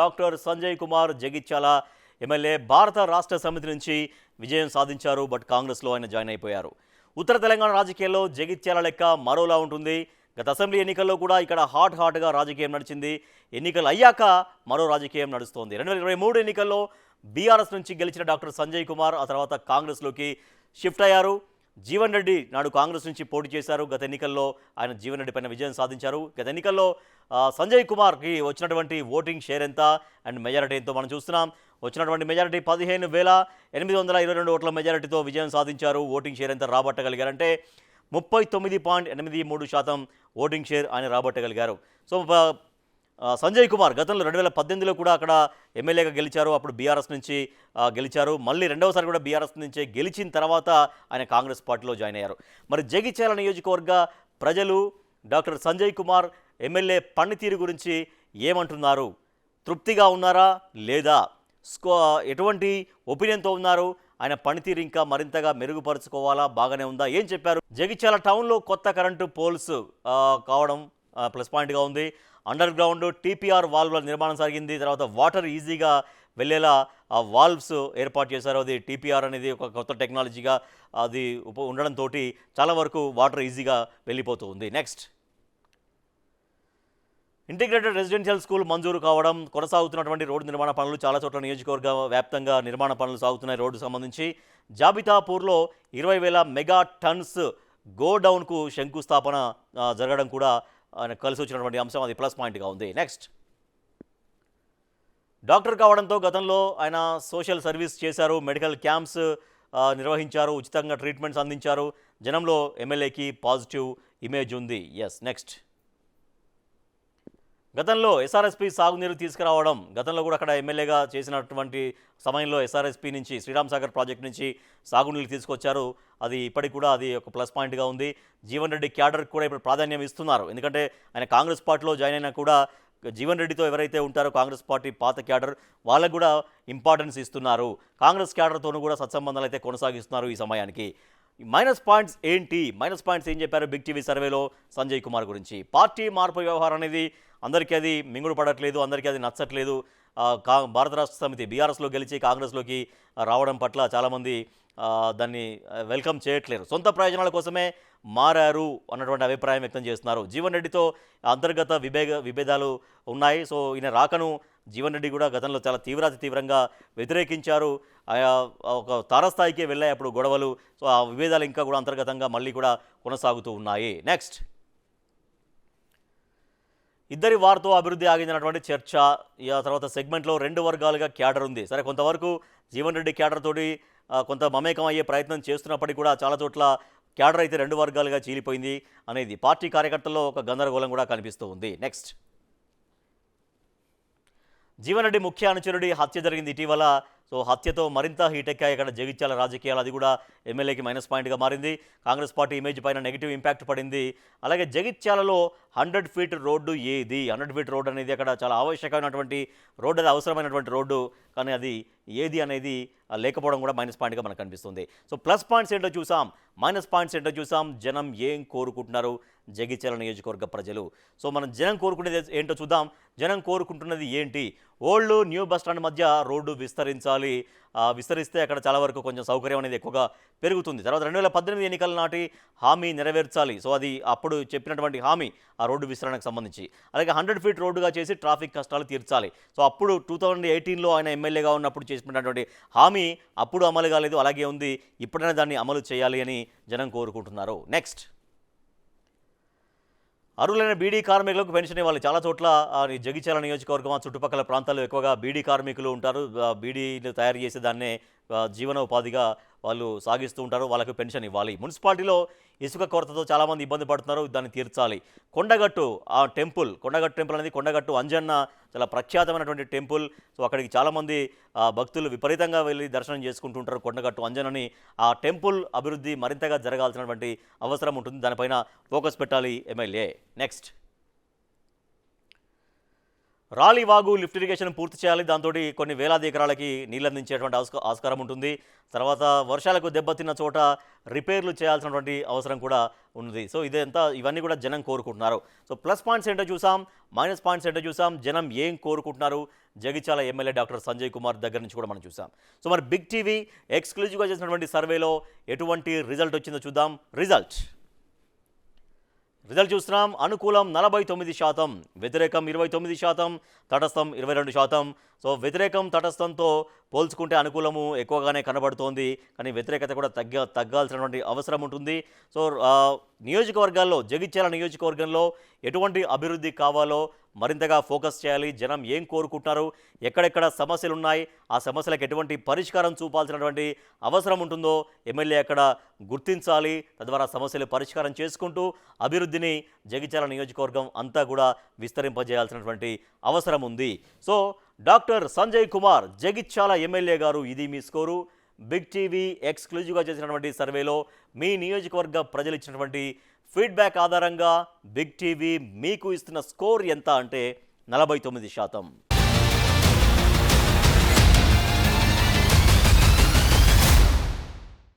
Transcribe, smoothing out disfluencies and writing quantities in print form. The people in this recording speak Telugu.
డాక్టర్ సంజయ్ కుమార్ జగిత్యాల ఎమ్మెల్యే భారత రాష్ట్ర సమితి నుంచి విజయం సాధించారు. బట్ కాంగ్రెస్లో ఆయన జాయిన్ అయిపోయారు. ఉత్తర తెలంగాణ రాజకీయాల్లో జగిత్యాల లెక్క మరోలా ఉంటుంది. గత అసెంబ్లీ ఎన్నికల్లో కూడా ఇక్కడ హాట్గా రాజకీయం నడిచింది. ఎన్నికలు అయ్యాక మరో రాజకీయం నడుస్తోంది. 2023 ఎన్నికల్లో బీఆర్ఎస్ నుంచి గెలిచిన డాక్టర్ సంజయ్ కుమార్ ఆ తర్వాత కాంగ్రెస్లోకి షిఫ్ట్ అయ్యారు. జీవన్ రెడ్డి నాడు కాంగ్రెస్ నుంచి పోటీ చేశారు. గత ఎన్నికల్లో ఆయన జీవన్ రెడ్డి పైన విజయం సాధించారు. గత ఎన్నికల్లో సంజయ్ కుమార్కి వచ్చినటువంటి ఓటింగ్ షేర్ ఎంత అండ్ మెజారిటీ ఎంతో మనం చూస్తున్నాం. వచ్చినటువంటి మెజారిటీ 15,822 ఓట్ల మెజారిటీతో విజయం సాధించారు. ఓటింగ్ షేర్ ఎంత రాబట్టగలిగారంటే 39.83% ఓటింగ్ షేర్ ఆయన రాబట్టగలిగారు. సో సంజయ్ కుమార్ గతంలో 2018లో కూడా అక్కడ ఎమ్మెల్యేగా గెలిచారు. అప్పుడు బీఆర్ఎస్ నుంచి గెలిచారు. మళ్ళీ రెండవసారి కూడా బీఆర్ఎస్ నుంచే గెలిచిన తర్వాత ఆయన కాంగ్రెస్ పార్టీలో జాయిన్ అయ్యారు. మరి జగిత్యాల నియోజకవర్గ ప్రజలు డాక్టర్ సంజయ్ కుమార్ ఎమ్మెల్యే పనితీరు గురించి ఏమంటున్నారు? తృప్తిగా ఉన్నారా లేదా? ఎటువంటి ఒపీనియన్తో ఉన్నారు? ఆయన పనితీరు ఇంకా మరింతగా మెరుగుపరుచుకోవాలా, బాగానే ఉందా, ఏం చెప్పారు? జగిత్యాల టౌన్లో కొత్త కరెంటు పోల్స్ కావడం ప్లస్ పాయింట్గా ఉంది. అండర్ గ్రౌండ్ టీపీఆర్ వాల్వ్ల నిర్మాణం సాగింది. తర్వాత వాటర్ ఈజీగా వెళ్ళేలా ఆ వాల్వ్స్ ఏర్పాటు చేశారు. అది టీపీఆర్ అనేది ఒక కొత్త టెక్నాలజీగా అది ఉండడంతో చాలా వరకు వాటర్ ఈజీగా వెళ్ళిపోతూ ఉంది. నెక్స్ట్, ఇంటిగ్రేటెడ్ రెసిడెన్షియల్ స్కూల్ మంజూరు కావడం, కొనసాగుతున్నటువంటి రోడ్డు నిర్మాణ పనులు, చాలా చోట్ల నియోజకవర్గ వ్యాప్తంగా నిర్మాణ పనులు సాగుతున్నాయి. రోడ్డు సంబంధించి జాబితాపూర్లో 20,000 మెగా టన్స్ గోడౌన్కు శంకుస్థాపన జరగడం కూడా ఆయన కలిసి వచ్చినటువంటి అంశం. అది ప్లస్ పాయింట్గా ఉంది. నెక్స్ట్, డాక్టర్ కావడంతో గతంలో ఆయన సోషల్ సర్వీస్ చేశారు. మెడికల్ క్యాంప్స్ నిర్వహించారు. ఉచితంగా ట్రీట్మెంట్స్ అందించారు. జనంలో ఎమ్మెల్యేకి పాజిటివ్ ఇమేజ్ ఉంది. ఎస్. నెక్స్ట్, గతంలో ఎస్ఆర్ఎస్పీ సాగునీరు తీసుకురావడం, గతంలో కూడా అక్కడ ఎమ్మెల్యేగా చేసినటువంటి సమయంలో ఎస్ఆర్ఎస్పీ నుంచి శ్రీరామ్ సాగర్ ప్రాజెక్ట్ నుంచి సాగునీరు తీసుకొచ్చారు. అది ఇప్పటికి కూడా అది ఒక ప్లస్ పాయింట్గా ఉంది. జీవన్ రెడ్డి క్యాడర్కి కూడా ఇప్పుడు ప్రాధాన్యం ఇస్తున్నారు. ఎందుకంటే ఆయన కాంగ్రెస్ పార్టీలో జాయిన్ అయినా కూడా జీవన్ రెడ్డితో ఎవరైతే ఉంటారో కాంగ్రెస్ పార్టీ పాత క్యాడర్, వాళ్ళకు కూడా ఇంపార్టెన్స్ ఇస్తున్నారు. కాంగ్రెస్ క్యాడర్తోనూ కూడా సత్సంబంధాలు అయితే కొనసాగిస్తున్నారు ఈ సమయానికి. మైనస్ పాయింట్స్ ఏంటి? మైనస్ పాయింట్స్ ఏం చెప్పారు బిగ్ టీవీ సర్వేలో సంజయ్ కుమార్ గురించి? పార్టీ మార్పు వ్యవహారం అనేది అందరికీ అది మింగుడు పడట్లేదు, అందరికీ అది నచ్చట్లేదు. భారత రాష్ట్ర సమితి బీఆర్ఎస్లో గెలిచి కాంగ్రెస్లోకి రావడం పట్ల చాలామంది దాన్ని వెల్కమ్ చేయట్లేరు. సొంత ప్రయోజనాల కోసమే మారారు అన్నటువంటి అభిప్రాయం వ్యక్తం చేస్తున్నారు. జీవన్ రెడ్డితో అంతర్గత విభేదాలు ఉన్నాయి. సో ఈయన రాకను జీవన్ రెడ్డి కూడా గతంలో చాలా తీవ్రంగా వ్యతిరేకించారు. ఒక తారస్థాయికే వెళ్ళాయి అప్పుడు గొడవలు. సో ఆ విభేదాలు ఇంకా కూడా అంతర్గతంగా మళ్ళీ కూడా కొనసాగుతూ ఉన్నాయి. నెక్స్ట్, ఇద్దరి వారితో అభివృద్ధి ఆగిందన్నటువంటి చర్చ. ఆ తర్వాత సెగ్మెంట్లో 2 వర్గాలుగా క్యాడర్ ఉంది. సరే, కొంతవరకు జీవన్ రెడ్డి క్యాడర్ తోటి కొంత మమేకం అయ్యే ప్రయత్నం చేస్తున్నప్పటికీ కూడా చాలా చోట్ల క్యాడర్ అయితే 2 వర్గాలుగా చీలిపోయింది అనేది పార్టీ కార్యకర్తల్లో ఒక గందరగోళం కూడా కనిపిస్తూ ఉంది. నెక్స్ట్, జీవన్ రెడ్డి ముఖ్య అనుచరుడి హత్య జరిగింది ఇటీవల. సో హత్యతో మరింత హీటెక్కాయి ఇక్కడ జగిత్యాల రాజకీయాలు. అది కూడా ఎమ్మెల్యేకి మైనస్ పాయింట్గా మారింది. కాంగ్రెస్ పార్టీ ఇమేజ్ పైన నెగిటివ్ ఇంపాక్ట్ పడింది. అలాగే జగిత్యాలలో 100 ఫీట్ రోడ్డు ఏది? 100 ఫీట్ రోడ్డు అనేది అక్కడ చాలా ఆవశ్యకమైనటువంటి రోడ్డు, అది అవసరమైనటువంటి రోడ్డు, కానీ అది ఏది అనేది లేకపోవడం కూడా మైనస్ పాయింట్గా మనకు కనిపిస్తుంది. సో ప్లస్ పాయింట్స్ ఏంటో చూసాం, మైనస్ పాయింట్స్ ఏంటో చూసాం. జనం ఏం కోరుకుంటున్నారు జగిత్యాల నియోజకవర్గ ప్రజలు? సో మనం జనం కోరుకునేది ఏంటో చూద్దాం. జనం కోరుకుంటున్నది ఏంటి? ఓల్డ్ న్యూ బస్టాండ్ మధ్య రోడ్డు విస్తరించాలి. విస్తరిస్తే అక్కడ చాలా వరకు కొంచెం సౌకర్యం అనేది ఎక్కువగా పెరుగుతుంది. తర్వాత 2018 ఎన్నికల నాటి హామీ నెరవేర్చాలి. సో అది అప్పుడు చెప్పినటువంటి హామీ ఆ రోడ్డు విస్తరణకు సంబంధించి. అలాగే 100 ఫీట్ రోడ్డుగా చేసి ట్రాఫిక్ కష్టాలు తీర్చాలి. సో అప్పుడు 2018లో ఆయన ఎమ్మెల్యేగా ఉన్నప్పుడు చేసినటువంటి హామీ అప్పుడు అమలు కాలేదు, అలాగే ఉంది. ఇప్పుడైనా దాన్ని అమలు చేయాలి అని జనం కోరుకుంటున్నారు. నెక్స్ట్, అర్హులైన బీడీ కార్మికులకు పెన్షన్ ఇవ్వాలి. చాలా చోట్ల జగిత్యాల నియోజకవర్గం చుట్టుపక్కల ప్రాంతాల్లో ఎక్కువగా బీడీ కార్మికులు ఉంటారు. బీడీలు తయారు చేసే దాన్నే జీవనోపాధిగా వాళ్ళు సాగిస్తూ ఉంటారు. వాళ్ళకు పెన్షన్ ఇవ్వాలి. మున్సిపాలిటీలో ఇసుక కొరతతో చాలామంది ఇబ్బంది పడుతున్నారు, దాన్ని తీర్చాలి. కొండగట్టు కొండగట్టు టెంపుల్ అనేది కొండగట్టు అంజన్న చాలా ప్రఖ్యాతమైనటువంటి టెంపుల్. సో అక్కడికి చాలామంది భక్తులు విపరీతంగా వెళ్ళి దర్శనం చేసుకుంటుంటారు కొండగట్టు అంజనని. ఆ టెంపుల్ అభివృద్ధి మరింతగా జరగాల్సినటువంటి అవసరం ఉంటుంది. దానిపైన ఫోకస్ పెట్టాలి ఎమ్మెల్యే. నెక్స్ట్, రాలి వాగు లిఫ్ట్ ఇరిగేషన్ పూర్తి చేయాలి. దాంతో కొన్ని వేలాది ఎకరాలకి నీళ్ళు అందించేటువంటి ఆస్కారం ఉంటుంది. తర్వాత వర్షాలకు దెబ్బతిన్న చోట రిపేర్లు చేయాల్సినటువంటి అవసరం కూడా ఉంది. సో ఇవన్నీ కూడా జనం కోరుకుంటున్నారు. సో ప్లస్ పాయింట్స్ ఏంటో చూసాం, మైనస్ పాయింట్స్ ఏంటో చూసాం, జనం ఏం కోరుకుంటున్నారు జగిత్యాల ఎమ్మెల్యే డాక్టర్ సంజయ్ కుమార్ దగ్గర నుంచి కూడా మనం చూసాం. సో మరి బిగ్ టీవీ ఎక్స్క్లూజివ్గా చేసినటువంటి సర్వేలో ఎటువంటి రిజల్ట్ వచ్చిందో చూద్దాం. రిజల్ట్ చూస్తున్నాం. అనుకూలం 49%, వ్యతిరేకం 29%, తటస్థం 22%. సో వ్యతిరేకం తటస్థంతో పోల్చుకుంటే అనుకూలము ఎక్కువగానే కనబడుతోంది, కానీ వ్యతిరేకత కూడా తగ్గాల్సినటువంటి అవసరం ఉంటుంది. సో నియోజకవర్గాల్లో, జగిత్యాల నియోజకవర్గంలో ఎటువంటి అభివృద్ధి కావాలో మరింతగా ఫోకస్ చేయాలి. జనం ఏం కోరుకుంటున్నారు, ఎక్కడెక్కడ సమస్యలు ఉన్నాయి, ఆ సమస్యలకు ఎటువంటి పరిష్కారం చూపాల్సినటువంటి అవసరం ఉంటుందో ఎమ్మెల్యే అక్కడ గుర్తించాలి. తద్వారా సమస్యలు పరిష్కారం చేసుకుంటూ అభివృద్ధిని జగిత్యాల నియోజకవర్గం అంతా కూడా విస్తరింపజేయాల్సినటువంటి అవసరం ఉంది. So doctor Sanjay Kumar Jagtial MLA గారు, ఇది మీ స్కోరు. బిగ్ టీవీ ఎక్స్క్లూజివ్గా చేసినటువంటి సర్వేలో మీ నియోజకవర్గ ప్రజలు ఇచ్చినటువంటి ఫీడ్బ్యాక్ ఆధారంగా బిగ్ టీవీ మీకు ఇస్తున్న స్కోర్ ఎంత అంటే 49%.